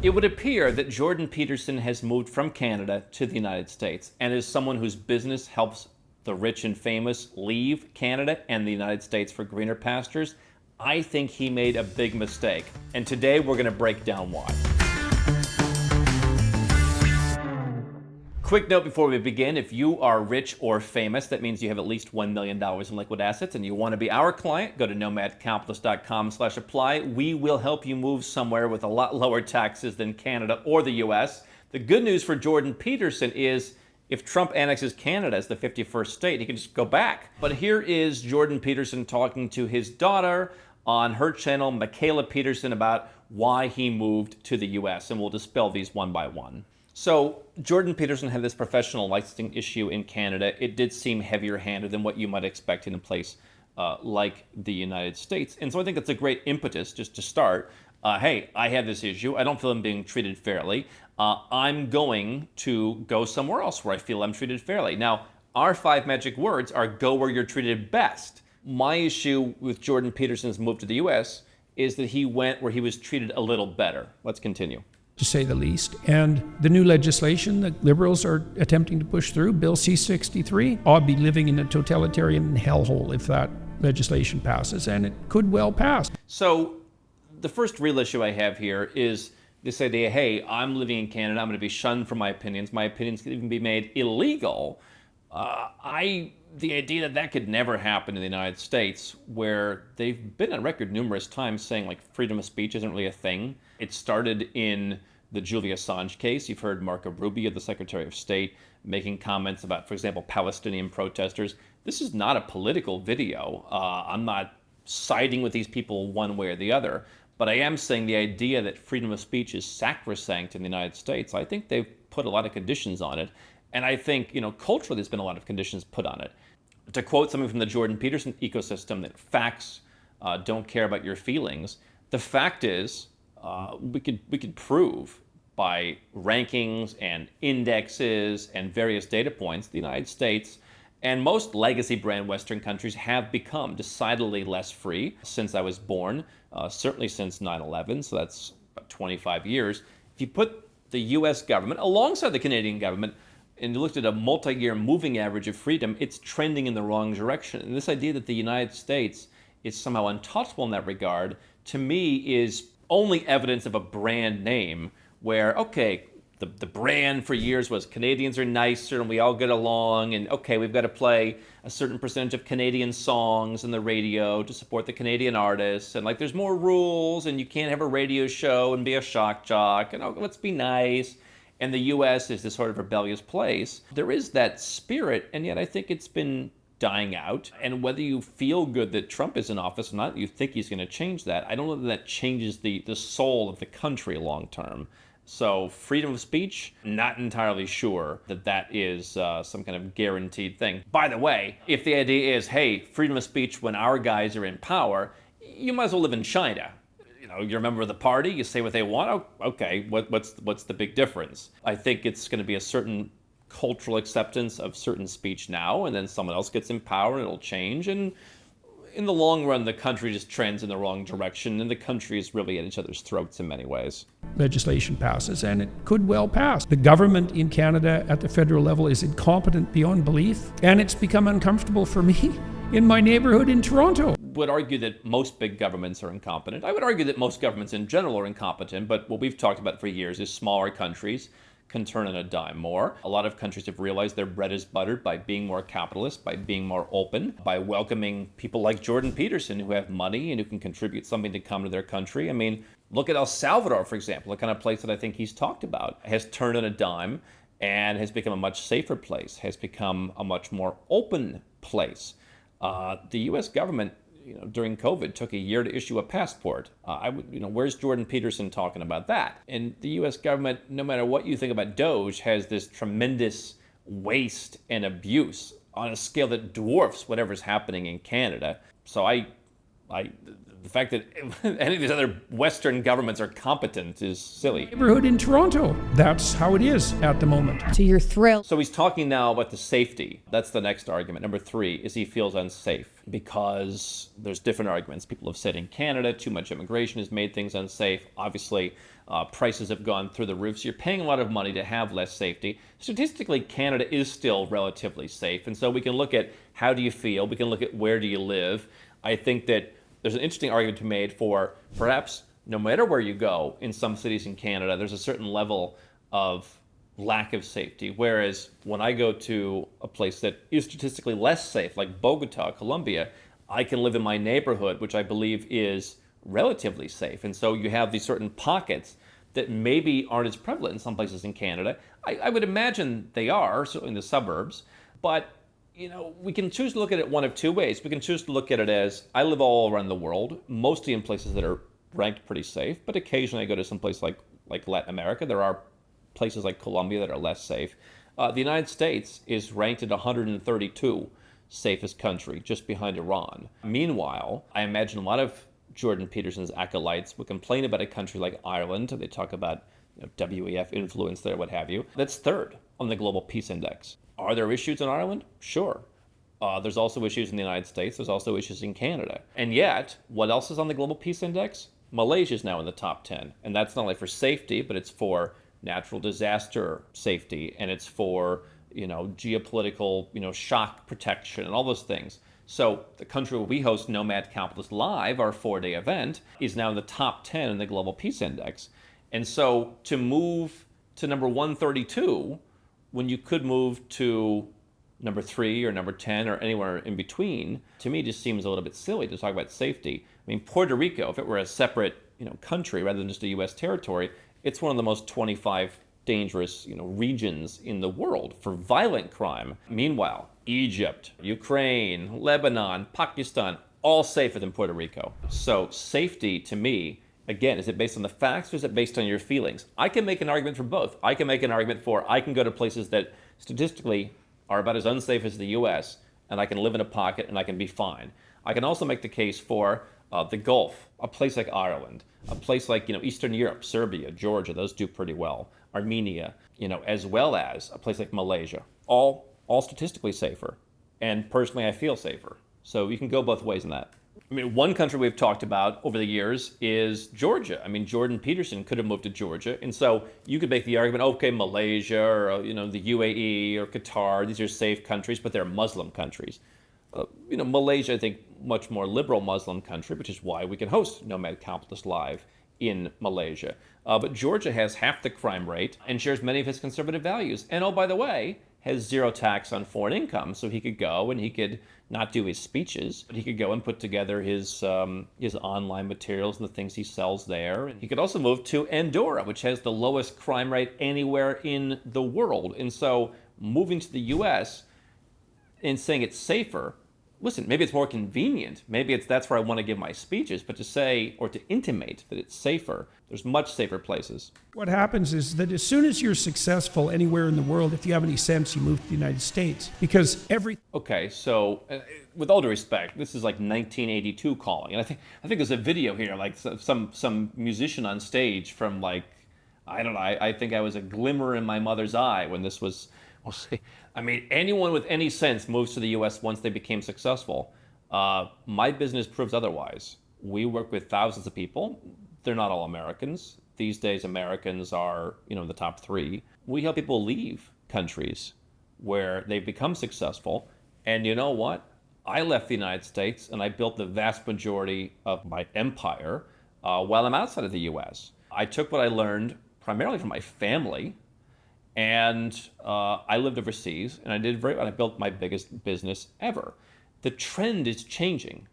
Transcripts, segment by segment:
It would appear that Jordan Peterson has moved from Canada to the United States, and is someone whose business helps the rich and famous leave Canada and the United States for greener pastures. I think he made a big mistake, and today we're going to break down why. Quick note before we begin, if you are rich or famous, that means you have at least $1 million in liquid assets and you want to be our client, go to nomadcapitalist.com/apply. We will help you move somewhere with a lot lower taxes than Canada or the US. The good news for Jordan Peterson is if Trump annexes Canada as the 51st state, he can just go back. But here is Jordan Peterson talking to his daughter on her channel, Michaela Peterson, about why he moved to the US, and we'll dispel these one by one. So Jordan Peterson had this professional licensing issue in Canada. It did seem heavier-handed than what you might expect in a place like the United States. And so I think that's a great impetus just to start. Hey, I have this issue. I don't feel I'm being treated fairly. I'm going to go somewhere else where I feel I'm treated fairly. Now, our 5 magic words are go where you're treated best. My issue with Jordan Peterson's move to the U.S. is that he went where he was treated a little better. Let's continue. To say the least. And the new legislation that Liberals are attempting to push through, Bill C-63, I'll be living in a totalitarian hellhole if that legislation passes, and it could well pass. So the first real issue I have here is this idea, hey, I'm living in Canada, I'm going to be shunned for my opinions can even be made illegal. The idea that could never happen in the United States, where they've been on record numerous times saying like freedom of speech isn't really a thing. It started in the Julian Assange case. You've heard Marco Rubio, the Secretary of State, making comments about, for example, Palestinian protesters. This is not a political video. I'm not siding with these people one way or the other, but I am saying the idea that freedom of speech is sacrosanct in the United States, I think they've put a lot of conditions on it. And I think, culturally there's been a lot of conditions put on it. To quote something from the Jordan Peterson ecosystem, that facts don't care about your feelings. The fact is, we could prove by rankings and indexes and various data points, the United States and most legacy brand Western countries have become decidedly less free since I was born, certainly since 9/11, so that's about 25 years. If you put the US government alongside the Canadian government, and you looked at a multi-year moving average of freedom, it's trending in the wrong direction. And this idea that the United States is somehow untouchable in that regard, to me, is only evidence of a brand name where, okay, the brand for years was Canadians are nicer and we all get along, and okay, we've got to play a certain percentage of Canadian songs in the radio to support the Canadian artists, and like there's more rules and you can't have a radio show and be a shock jock, and let's be nice. And the U.S. is this sort of rebellious place. There is that spirit, and yet I think it's been dying out. And whether you feel good that Trump is in office or not, you think he's going to change that, I don't know that changes the soul of the country long term. So freedom of speech, not entirely sure that is some kind of guaranteed thing. By the way, if the idea is, hey, freedom of speech when our guys are in power, you might as well live in China. You're a member of the party, you say what they want, okay, what's the big difference? I think it's going to be a certain cultural acceptance of certain speech now, and then someone else gets in power and it'll change, and in the long run, the country just trends in the wrong direction, and the country is really at each other's throats in many ways. Legislation passes, and it could well pass. The government in Canada at the federal level is incompetent beyond belief, and it's become uncomfortable for me in my neighborhood in Toronto. Would argue that most big governments are incompetent. I would argue that most governments in general are incompetent, but what we've talked about for years is smaller countries can turn on a dime more. A lot of countries have realized their bread is buttered by being more capitalist, by being more open, by welcoming people like Jordan Peterson who have money and who can contribute something to come to their country. I mean, look at El Salvador, for example, the kind of place that I think he's talked about, has turned on a dime and has become a much safer place, has become a much more open place. The U.S. government, during COVID, took a year to issue a passport. Where's Jordan Peterson talking about that? And the U.S. government, no matter what you think about Doge, has this tremendous waste and abuse on a scale that dwarfs whatever's happening in Canada. So I The fact that any of these other Western governments are competent is silly. Neighborhood in Toronto, that's how it is at the moment. So you're thrilled. So he's talking now about the safety. That's the next argument. Number 3 is he feels unsafe because there's different arguments. People have said in Canada, too much immigration has made things unsafe. Obviously, prices have gone through the roof, so you're paying a lot of money to have less safety. Statistically, Canada is still relatively safe, and so we can look at how do you feel, we can look at where do you live. I think that there's an interesting argument to be made for perhaps no matter where you go in some cities in Canada, there's a certain level of lack of safety. Whereas when I go to a place that is statistically less safe, like Bogota, Colombia, I can live in my neighborhood, which I believe is relatively safe. And so you have these certain pockets that maybe aren't as prevalent in some places in Canada. I would imagine they are, certainly in the suburbs, but we can choose to look at it one of two ways. We can choose to look at it as I live all around the world, mostly in places that are ranked pretty safe, but occasionally I go to some place like Latin America. There are places like Colombia that are less safe. The United States is ranked at 132 safest country, just behind Iran. Meanwhile, I imagine a lot of Jordan Peterson's acolytes would complain about a country like Ireland. They talk about WEF influence there, what have you. That's third on the Global Peace Index. Are there issues in Ireland? Sure. There's also issues in the United States. There's also issues in Canada. And yet, what else is on the Global Peace Index? Malaysia is now in the top 10. And that's not only for safety, but it's for natural disaster safety, and it's for geopolitical shock protection and all those things. So the country where we host Nomad Capitalist Live, our 4-day event, is now in the top 10 in the Global Peace Index. And so to move to number 132, when you could move to number 3 or number 10 or anywhere in between, to me just seems a little bit silly to talk about safety. I mean, Puerto Rico, if it were a separate country rather than just a U.S. territory, it's one of the most 25 dangerous regions in the world for violent crime. Meanwhile, Egypt, Ukraine, Lebanon, Pakistan, all safer than Puerto Rico. So safety, to me, again, is it based on the facts or is it based on your feelings? I can make an argument for both. I can make an argument for I can go to places that statistically are about as unsafe as the U.S., and I can live in a pocket and I can be fine. I can also make the case for the Gulf, a place like Ireland, a place like Eastern Europe, Serbia, Georgia, those do pretty well. Armenia, as well as a place like Malaysia, all statistically safer. And personally, I feel safer. So you can go both ways in that. I mean, one country we've talked about over the years is Georgia. I mean, Jordan Peterson could have moved to Georgia. And so you could make the argument, okay, Malaysia or, the UAE or Qatar, these are safe countries, but they're Muslim countries. Malaysia, I think, much more liberal Muslim country, which is why we can host Nomad Capitalist Live in Malaysia. But Georgia has half the crime rate and shares many of his conservative values. And oh, by the way, has zero tax on foreign income. So he could go and he could not do his speeches, but he could go and put together his online materials and the things he sells there. And he could also move to Andorra, which has the lowest crime rate anywhere in the world. And so moving to the U.S. and saying it's safer, listen, maybe it's more convenient. Maybe that's where I want to give my speeches. But to say or to intimate that it's safer, there's much safer places. What happens is that as soon as you're successful anywhere in the world, if you have any sense, you move to the United States. Because Okay, so with all due respect, this is like 1982 calling. And I think there's a video here, like some musician on stage from like, I don't know, I think I was a glimmer in my mother's eye when this was, we'll see. I mean, anyone with any sense moves to the U.S. once they became successful. My business proves otherwise. We work with thousands of people. They're not all Americans. These days, Americans are, the top 3. We help people leave countries where they've become successful. And you know what? I left the United States and I built the vast majority of my empire while I'm outside of the U.S. I took what I learned primarily from my family, and I lived overseas, and I did very well. I built my biggest business ever. The trend is changing.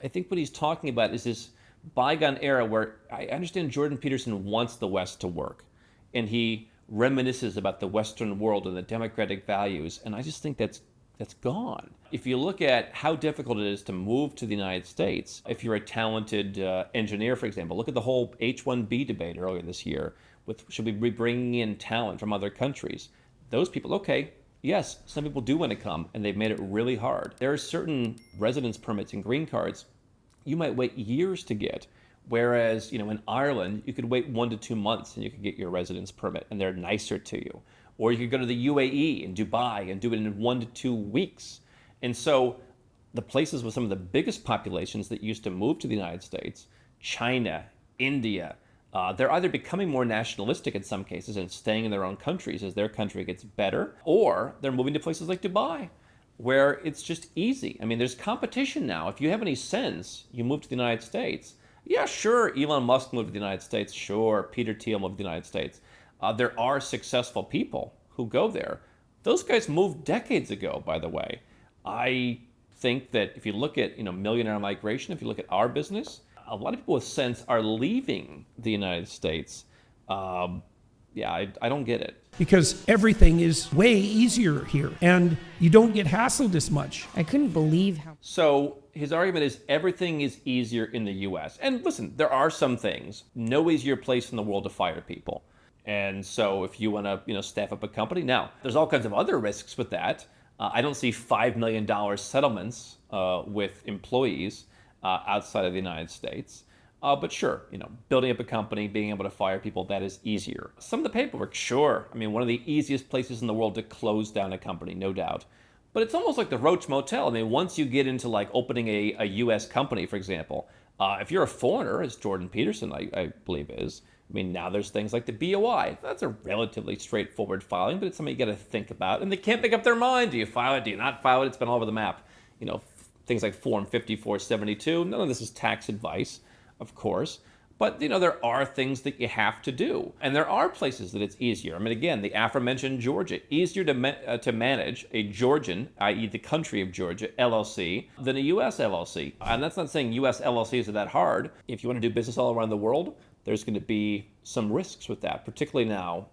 I think what he's talking about is this bygone era where I understand Jordan Peterson wants the West to work, and he reminisces about the Western world and the democratic values, and I just think that's gone. If you look at how difficult it is to move to the United States, if you're a talented engineer, for example, look at the whole H-1B debate earlier this year. Should we be bringing in talent from other countries? Those people, okay, yes, some people do want to come, and they've made it really hard. There are certain residence permits and green cards you might wait years to get. Whereas, in Ireland, you could wait 1 to 2 months and you could get your residence permit, and they're nicer to you. Or you could go to the UAE and Dubai and do it in 1 to 2 weeks. And so the places with some of the biggest populations that used to move to the United States, China, India, they're either becoming more nationalistic in some cases and staying in their own countries as their country gets better, or they're moving to places like Dubai, where it's just easy. I mean, there's competition now. If you have any sense, you move to the United States. Yeah, sure, Elon Musk moved to the United States. Sure, Peter Thiel moved to the United States. There are successful people who go there. Those guys moved decades ago, by the way. I think that if you look at millionaire migration, if you look at our business, a lot of people with sense are leaving the United States. I don't get it. Because everything is way easier here, and you don't get hassled as much. I couldn't believe how. So his argument is everything is easier in the U.S. And listen, there are some things. No easier place in the world to fire people. And so if you want to, staff up a company, now there's all kinds of other risks with that. I don't see $5 million settlements with employees outside of the United States. But sure, building up a company, being able to fire people, that is easier. Some of the paperwork, sure. I mean, one of the easiest places in the world to close down a company, no doubt. But it's almost like the Roach Motel. I mean, once you get into like opening a U.S. company, for example, if you're a foreigner, as Jordan Peterson, I believe is, I mean, now there's things like the BOI. That's a relatively straightforward filing, but it's something you got to think about. And they can't make up their mind. Do you file it? Do you not file it? It's been all over the map. Things like Form 5472. None of this is tax advice, of course. But, there are things that you have to do. And there are places that it's easier. I mean, again, the aforementioned Georgia, easier to manage a Georgian, i.e. the country of Georgia, LLC, than a U.S. LLC. And that's not saying U.S. LLCs are that hard. If you want to do business all around the world, there's going to be some risks with that, particularly now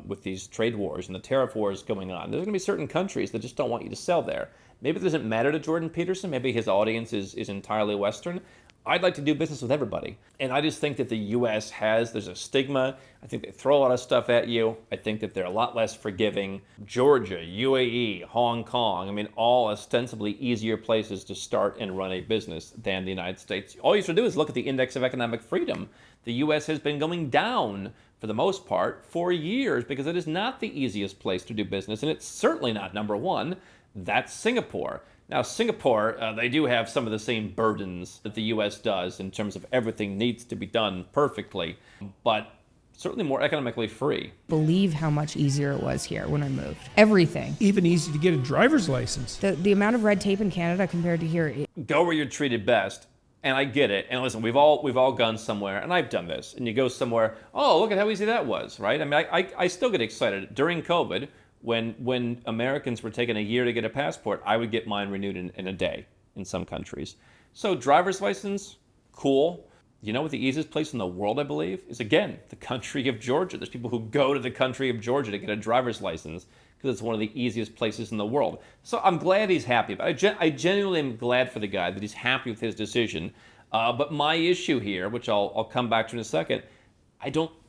with these trade wars and the tariff wars going on. There's going to be certain countries that just don't want you to sell there. Maybe it doesn't matter to Jordan Peterson. Maybe his audience is entirely Western. I'd like to do business with everybody. And I just think that the U.S. there's a stigma. I think they throw a lot of stuff at you. I think that they're a lot less forgiving. Georgia, UAE, Hong Kong, I mean, all ostensibly easier places to start and run a business than the United States. All you have to do is look at the Index of Economic Freedom. The U.S. has been going down, for the most part, for years because it is not the easiest place to do business, and it's certainly not number one. That's Singapore. Now, Singapore, they do have some of the same burdens that the U.S. does in terms of everything needs to be done perfectly, but certainly more economically free. Believe how much easier it was here when I moved. Everything. Even easy to get a driver's license. The amount of red tape in Canada compared to here. Go where you're treated best. And I get it. And listen, we've all gone somewhere, and I've done this. And you go somewhere, oh, look at how easy that was, right? I mean, I still get excited. During COVID, when Americans were taking a year to get a passport, I would get mine renewed in a day in some countries. So driver's license, cool. You know what the easiest place in the world, I believe, is, again, the country of Georgia. There's people who go to the country of Georgia to get a driver's license because it's one of the easiest places in the world. So I'm glad he's happy. But I genuinely am glad for the guy that he's happy with his decision. But my issue here, which I'll come back to in a second,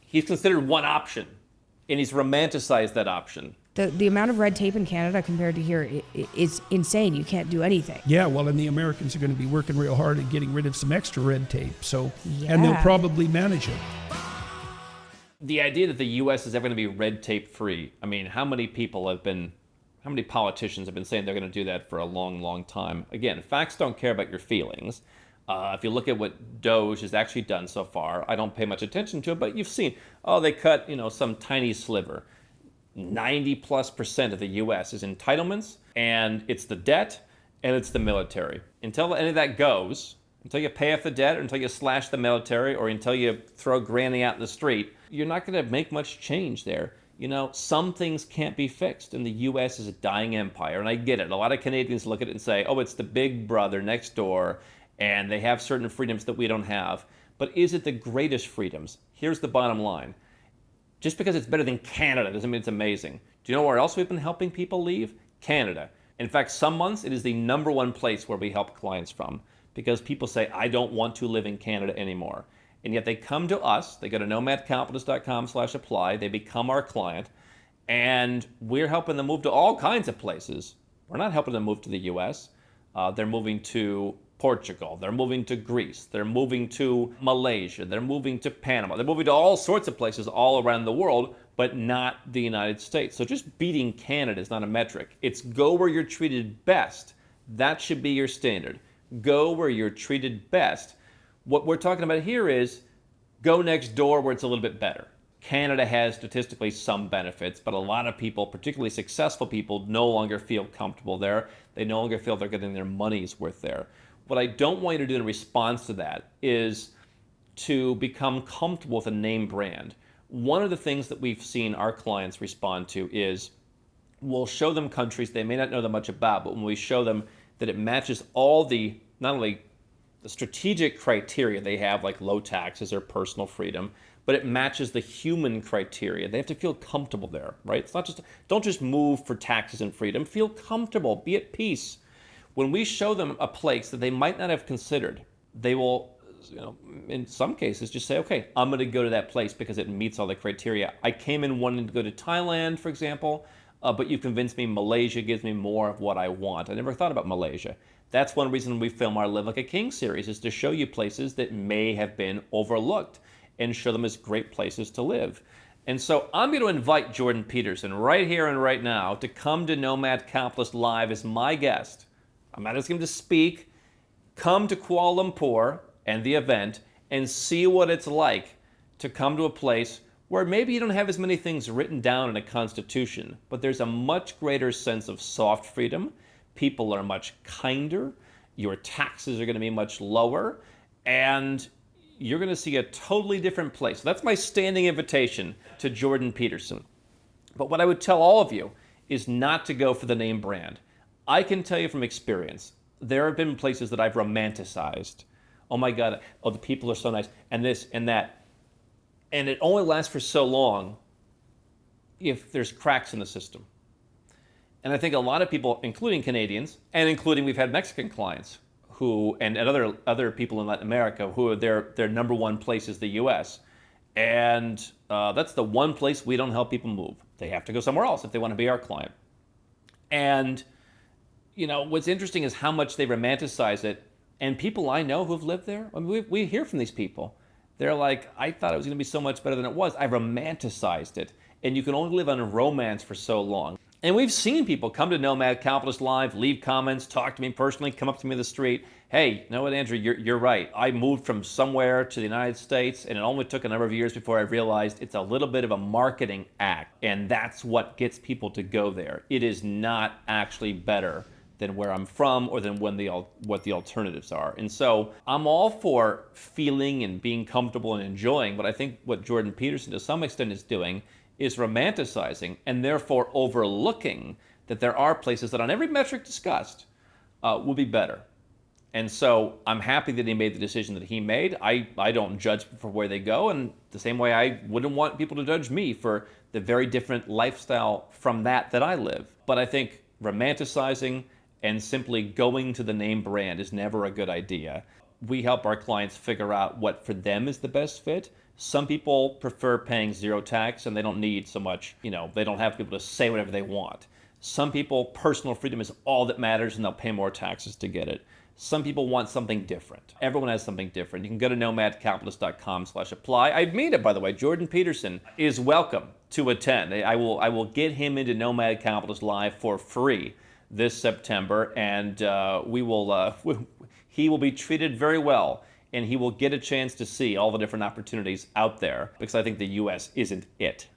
he's considered one option, and he's romanticized that option. The amount of red tape in Canada compared to here is insane. You can't do anything. Yeah, well, and the Americans are going to be working real hard at getting rid of some extra red tape. So, Yeah. And they'll probably manage it. The idea that the U.S. is ever going to be red tape free, I mean, how many politicians have been saying they're going to do that for a long, long time? Again, facts don't care about your feelings. If you look at what Doge has actually done so far, I don't pay much attention to it, but you've seen, they cut, some tiny sliver. 90+% of the U.S. is entitlements, and it's the debt, and it's the military. Until any of that goes, until you pay off the debt, or until you slash the military, or until you throw Granny out in the street, you're not going to make much change there. Some things can't be fixed, and the U.S. is a dying empire, and I get it. A lot of Canadians look at it and say, it's the big brother next door, and they have certain freedoms that we don't have. But is it the greatest freedoms? Here's the bottom line. Just because it's better than Canada doesn't mean it's amazing. Do you know where else we've been helping people leave? Canada. In fact, some months it is the number one place where we help clients from because people say, I don't want to live in Canada anymore. And yet they come to us, they go to nomadcapitalist.com/apply, they become our client, and we're helping them move to all kinds of places. We're not helping them move to the U.S. They're moving to Portugal, they're moving to Greece, they're moving to Malaysia, they're moving to Panama, they're moving to all sorts of places all around the world, but not the United States. So just beating Canada is not a metric. It's go where you're treated best. That should be your standard. Go where you're treated best. What we're talking about here is go next door where it's a little bit better. Canada has statistically some benefits, but a lot of people, particularly successful people, no longer feel comfortable there. They no longer feel they're getting their money's worth there. What I don't want you to do in response to that is to become comfortable with a name brand. One of the things that we've seen our clients respond to is we'll show them countries they may not know that much about, but when we show them that it matches all the, not only the strategic criteria they have, like low taxes or personal freedom, but it matches the human criteria. They have to feel comfortable there, right? It's not just, don't just move for taxes and freedom. Feel comfortable, be at peace. When we show them a place that they might not have considered, they will, in some cases, just say, okay, I'm going to go to that place because it meets all the criteria. I came in wanting to go to Thailand, for example, but you convinced me Malaysia gives me more of what I want. I never thought about Malaysia. That's one reason we film our Live Like a King series, is to show you places that may have been overlooked and show them as great places to live. And so I'm going to invite Jordan Peterson right here and right now to come to Nomad Capitalist Live as my guest. I'm not asking him to speak. Come to Kuala Lumpur and the event and see what it's like to come to a place where maybe you don't have as many things written down in a constitution, but there's a much greater sense of soft freedom. People are much kinder. Your taxes are going to be much lower. And you're going to see a totally different place. So that's my standing invitation to Jordan Peterson. But what I would tell all of you is not to go for the name brand. I can tell you from experience, there have been places that I've romanticized. Oh my God, oh, the people are so nice, and this and that. And it only lasts for so long if there's cracks in the system. And I think a lot of people, including Canadians, and including we've had Mexican clients, who and other people in Latin America who are their number one place is the U.S. And that's the one place we don't help people move. They have to go somewhere else if they want to be our client. And what's interesting is how much they romanticize it. And people I know who've lived there, I mean, we hear from these people. They're like, I thought it was going to be so much better than it was. I romanticized it. And you can only live on romance for so long. And we've seen people come to Nomad Capitalist Live, leave comments, talk to me personally, come up to me in the street. Hey, you know what, Andrew, you're right. I moved from somewhere to the United States, and it only took a number of years before I realized it's a little bit of a marketing act, and that's what gets people to go there. It is not actually better than where I'm from or than what the alternatives are. And so I'm all for feeling and being comfortable and enjoying, but I think what Jordan Peterson to some extent is doing is romanticizing and therefore overlooking that there are places that on every metric discussed will be better. And so I'm happy that he made the decision that he made. I don't judge for where they go, and the same way I wouldn't want people to judge me for the very different lifestyle from that I live. But I think romanticizing and simply going to the name brand is never a good idea. We help our clients figure out what for them is the best fit. Some people prefer paying zero tax and they don't need so much, they don't have people to say whatever they want. Some people, personal freedom is all that matters and they'll pay more taxes to get it. Some people want something different. Everyone has something different. You can go to nomadcapitalist.com/apply. I mean it, by the way. Jordan Peterson is welcome to attend. I will get him into Nomad Capitalist Live for free this September, and he will be treated very well, and he will get a chance to see all the different opportunities out there, because I think the U.S. isn't it.